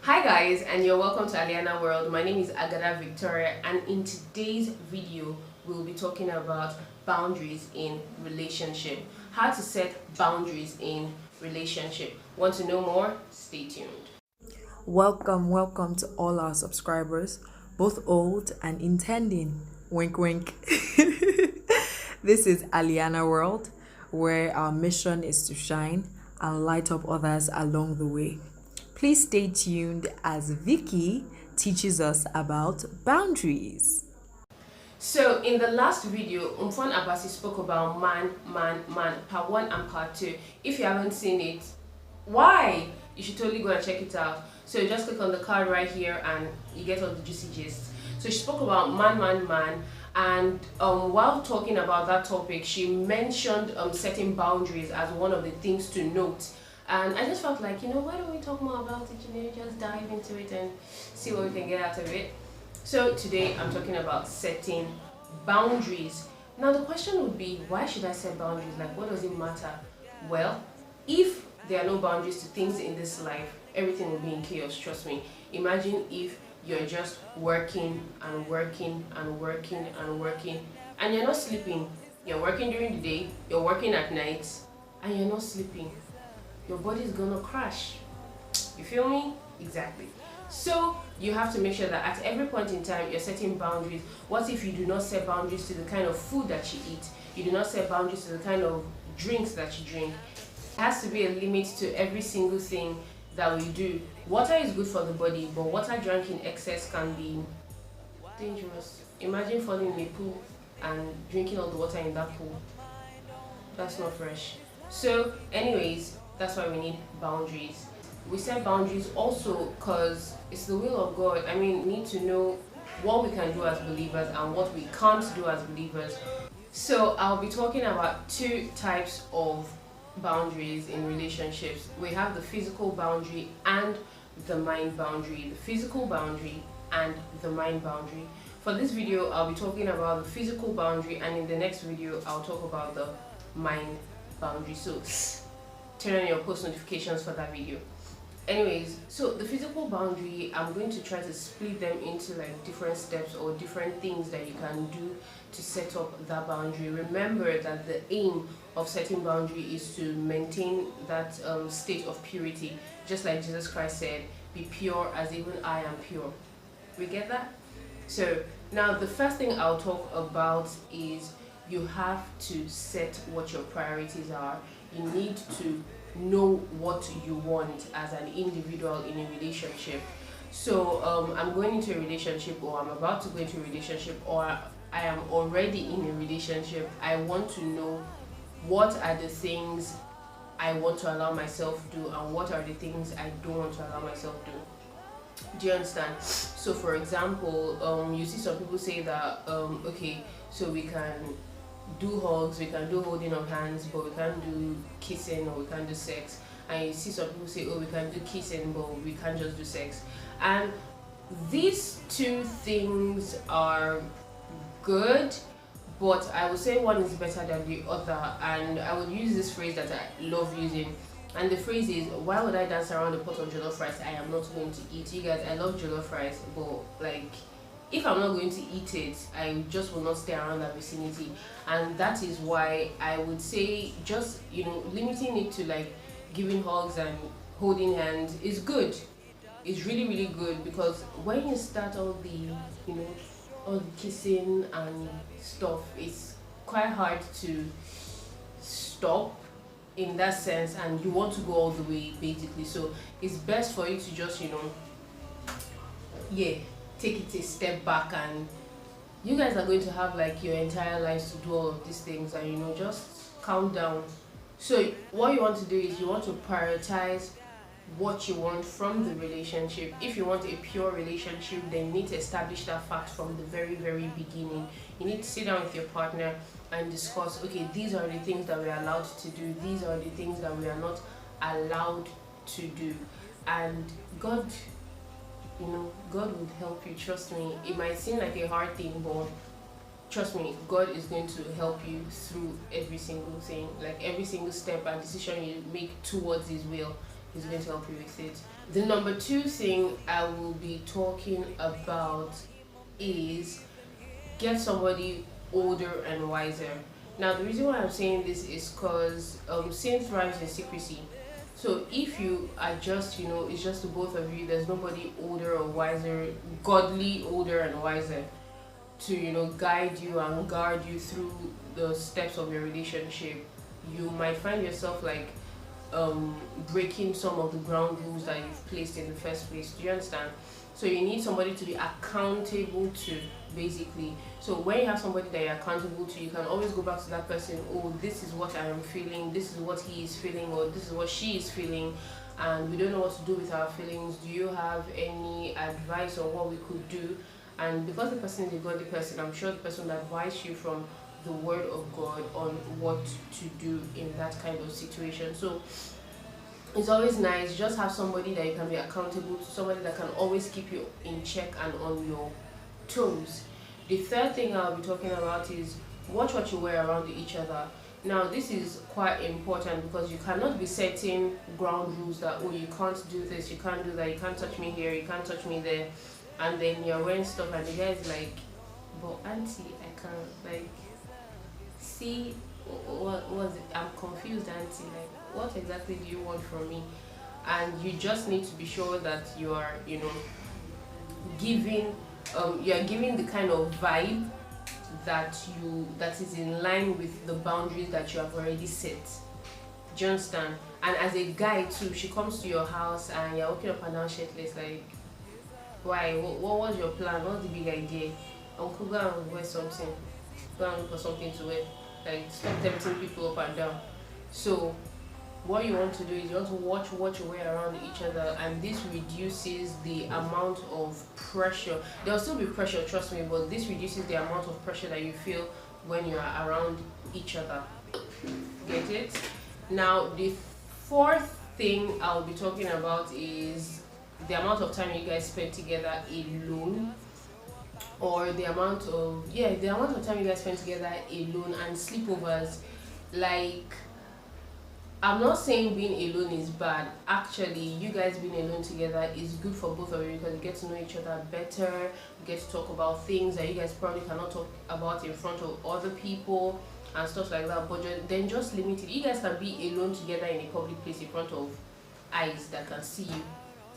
Hi guys, and you're welcome to Aliannaworld. My name is Agada Victoria, and in today's video we'll be talking about boundaries in relationship. How to set boundaries in relationship. Want to know more? Stay tuned. Welcome to all our subscribers, both old and intending. Wink, wink. This is Alianna World, where our mission is to shine and light up others along the way. Please stay tuned as Vicky teaches us about boundaries. So in the last video, Umfon Abasi spoke about man, part 1 and part 2. If you haven't seen it, why? You should totally go and check it out. So you just click on the card right here and you get all the juicy gist. So she spoke about man, and while talking about that topic, she mentioned setting boundaries as one of the things to note. And I just felt like, why don't we talk more about it? Just dive into it and see what we can get out of it. So today I'm talking about setting boundaries. Now the question would be, why should I set boundaries? Like, what does it matter? Well, if there are no boundaries to things in this life, everything will be in chaos, trust me. Imagine if you're just working and working and you're not sleeping. You're working during the day, you're working at night, and you're not sleeping. Your body is gonna crash. You feel me? Exactly. So you have to make sure that at every point in time you're setting boundaries. What if you do not set boundaries to the kind of food that you eat? You do not set boundaries to the kind of drinks that you drink. There has to be a limit to every single thing that we do. Water is good for the body, but water drank in excess can be dangerous. Imagine falling in a pool and drinking all the water in that pool. That's not fresh. So anyways, that's why we need boundaries. We set boundaries also because it's the will of God. I mean, we need to know what we can do as believers and what we can't do as believers. So I'll be talking about two types of boundaries in relationships. We have the physical boundary and the mind boundary. The physical boundary and the mind boundary. For this video, I'll be talking about the physical boundary, and in the next video, I'll talk about the mind boundary. So turn on your post notifications for that video. Anyways, so the physical boundary, I'm going to try to split them into like different steps or different things that you can do to set up that boundary. Remember that the aim of setting boundary is to maintain that state of purity, just like Jesus Christ said, be pure as even I am pure. We get that? So now the first thing I'll talk about is you have to set what your priorities are. You need to know what you want as an individual in a relationship. So I'm going into a relationship, or I'm about to go into a relationship, or I am already in a relationship. I want to know what are the things I want to allow myself to do and what are the things I don't want to allow myself to do. Do you understand? So for example, you see some people say that okay, so we can do hugs, we can do holding of hands, but we can't do kissing or we can't do sex. And you see some people say, oh, we can do kissing, but we can't just do sex. And these two things are good, but I would say one is better than the other. And I would use this phrase that I love using, and the phrase is, why would I dance around the pot of jollof rice I am not going to eat? You guys, I love jollof rice, but like, if I'm not going to eat it, I just will not stay around that vicinity. And that is why I would say just, limiting it to like giving hugs and holding hands is good. It's really good, because when you start all the, all the kissing and stuff, it's quite hard to stop in that sense, and you want to go all the way basically. So it's best for you to just, take it a step back, and you guys are going to have like your entire lives to do all of these things, and just calm down. So what you want to do is you want to prioritize what you want from the relationship. If you want a pure relationship, then you need to establish that fact from the very beginning. You need to sit down with your partner and discuss, okay, these are the things that we are allowed to do, these are the things that we are not allowed to do. And God would help you, trust me. It might seem like a hard thing, but trust me, God is going to help you through every single thing. Like every single step and decision you make towards His will, He's going to help you with it. The number two thing I will be talking about is get somebody older and wiser. Now, the reason why I'm saying this is because sin thrives in secrecy. So if you are just, it's just the both of you, there's nobody older or wiser, godly older and wiser, to guide you and guard you through the steps of your relationship, you might find yourself like breaking some of the ground rules that you've placed in the first place. Do you understand? So you need somebody to be accountable to, basically. So when you have somebody that you're accountable to, you can always go back to that person. Oh, this is what I am feeling, this is what he is feeling, or this is what she is feeling, and we don't know what to do with our feelings. Do you have any advice on what we could do? And because the person is a godly person, I'm sure the person will advise you from the word of God on what to do in that kind of situation. So it's always nice, just have somebody that you can be accountable to, somebody that can always keep you in check and on your toes. The third thing I'll be talking about is watch what you wear around each other. Now this is quite important because you cannot be setting ground rules that, oh, you can't do this, you can't do that, you can't touch me here, you can't touch me there, and then you're wearing stuff and the guy's like, but auntie, I can't, like, see, what was it? I'm confused, auntie, like, what exactly do you want from me? And you just need to be sure that you are, giving the kind of vibe that is in line with the boundaries that you have already set. Do you understand? And as a guy too, she comes to your house and you're walking up and down shirtless, like, why? What was your plan? What's the big idea? Uncle, go and wear something. Go and look for something to wear. Like, stop tempting people up and down. So what you want to do is you want to watch what you wear around each other, and this reduces the amount of pressure. There'll still be pressure, trust me, but this reduces the amount of pressure that you feel when you're around each other. Get it? Now the fourth thing I'll be talking about is the amount of time you guys spend together alone, or the amount of time you guys spend together alone, and sleepovers. Like, I'm not saying being alone is bad. Actually, you guys being alone together is good for both of you because you get to know each other better. You get to talk about things that you guys probably cannot talk about in front of other people and stuff like that. But then just limit it. You guys can be alone together in a public place in front of eyes that can see you.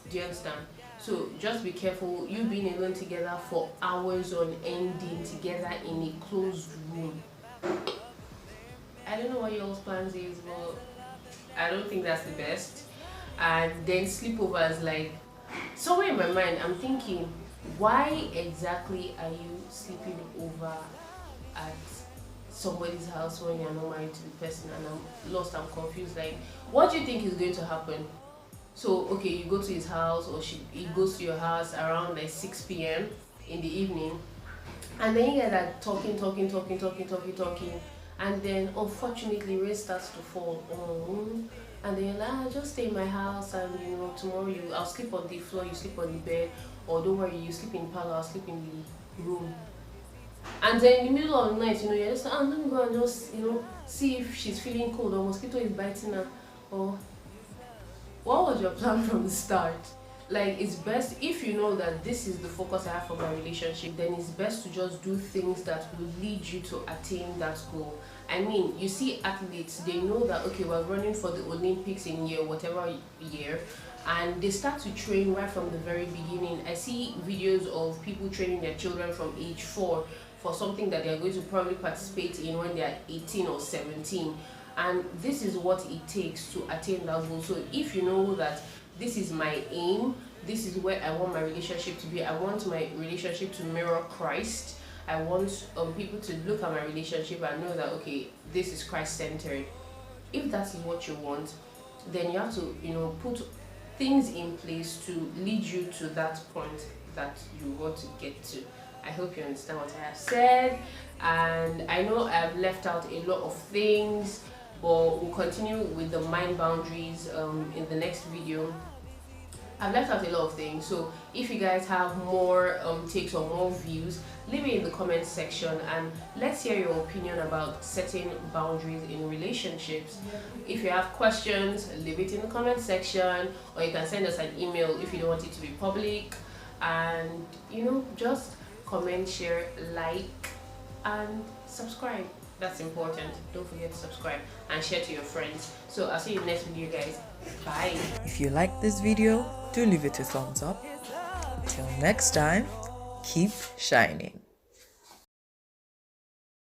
Do you understand? So just be careful. You being alone together for hours on ending together in a closed room. I don't know what your plans is, but I don't think that's the best. And then sleepovers, like, somewhere in my mind I'm thinking, why exactly are you sleeping over at somebody's house when you're not married to the person? And I'm lost, I'm confused. Like, what do you think is going to happen? So okay, you go to his house, or he goes to your house around like 6 p.m. in the evening, and then you guys are talking, and then unfortunately rain starts to fall. And then you're like, just stay in my house, and tomorrow I'll sleep on the floor, you sleep on the bed, or don't worry, you sleep in the parlor, I'll sleep in the room. And then in the middle of the night, you're just like, let me go and just see if she's feeling cold, or mosquito is biting her, or what was your plan from the start? Like, it's best, if you know that this is the focus I have for my relationship, then it's best to just do things that will lead you to attain that goal. I mean, you see athletes, they know that, okay, we're running for the Olympics in whatever year, and they start to train right from the very beginning. I see videos of people training their children from age 4 for something that they're going to probably participate in when they're 18 or 17. And this is what it takes to attain that goal. So if you know that this is my aim, this is where I want my relationship to be, I want my relationship to mirror Christ, I want people to look at my relationship and know that, okay, this is Christ-centered. If that is what you want, then you have to put things in place to lead you to that point that you want to get to. I hope you understand what I have said, and I know I've left out a lot of things, but we'll continue with the mind boundaries in the next video. I've left out a lot of things. So if you guys have more takes or more views, leave it in the comment section and let's hear your opinion about setting boundaries in relationships. If you have questions, leave it in the comment section, or you can send us an email if you don't want it to be public. And just comment, share, like, and subscribe. That's important. Don't forget to subscribe and share to your friends. So I'll see you in the next video, guys. Bye. If you like this video, do leave it a thumbs up. Till next time, keep shining.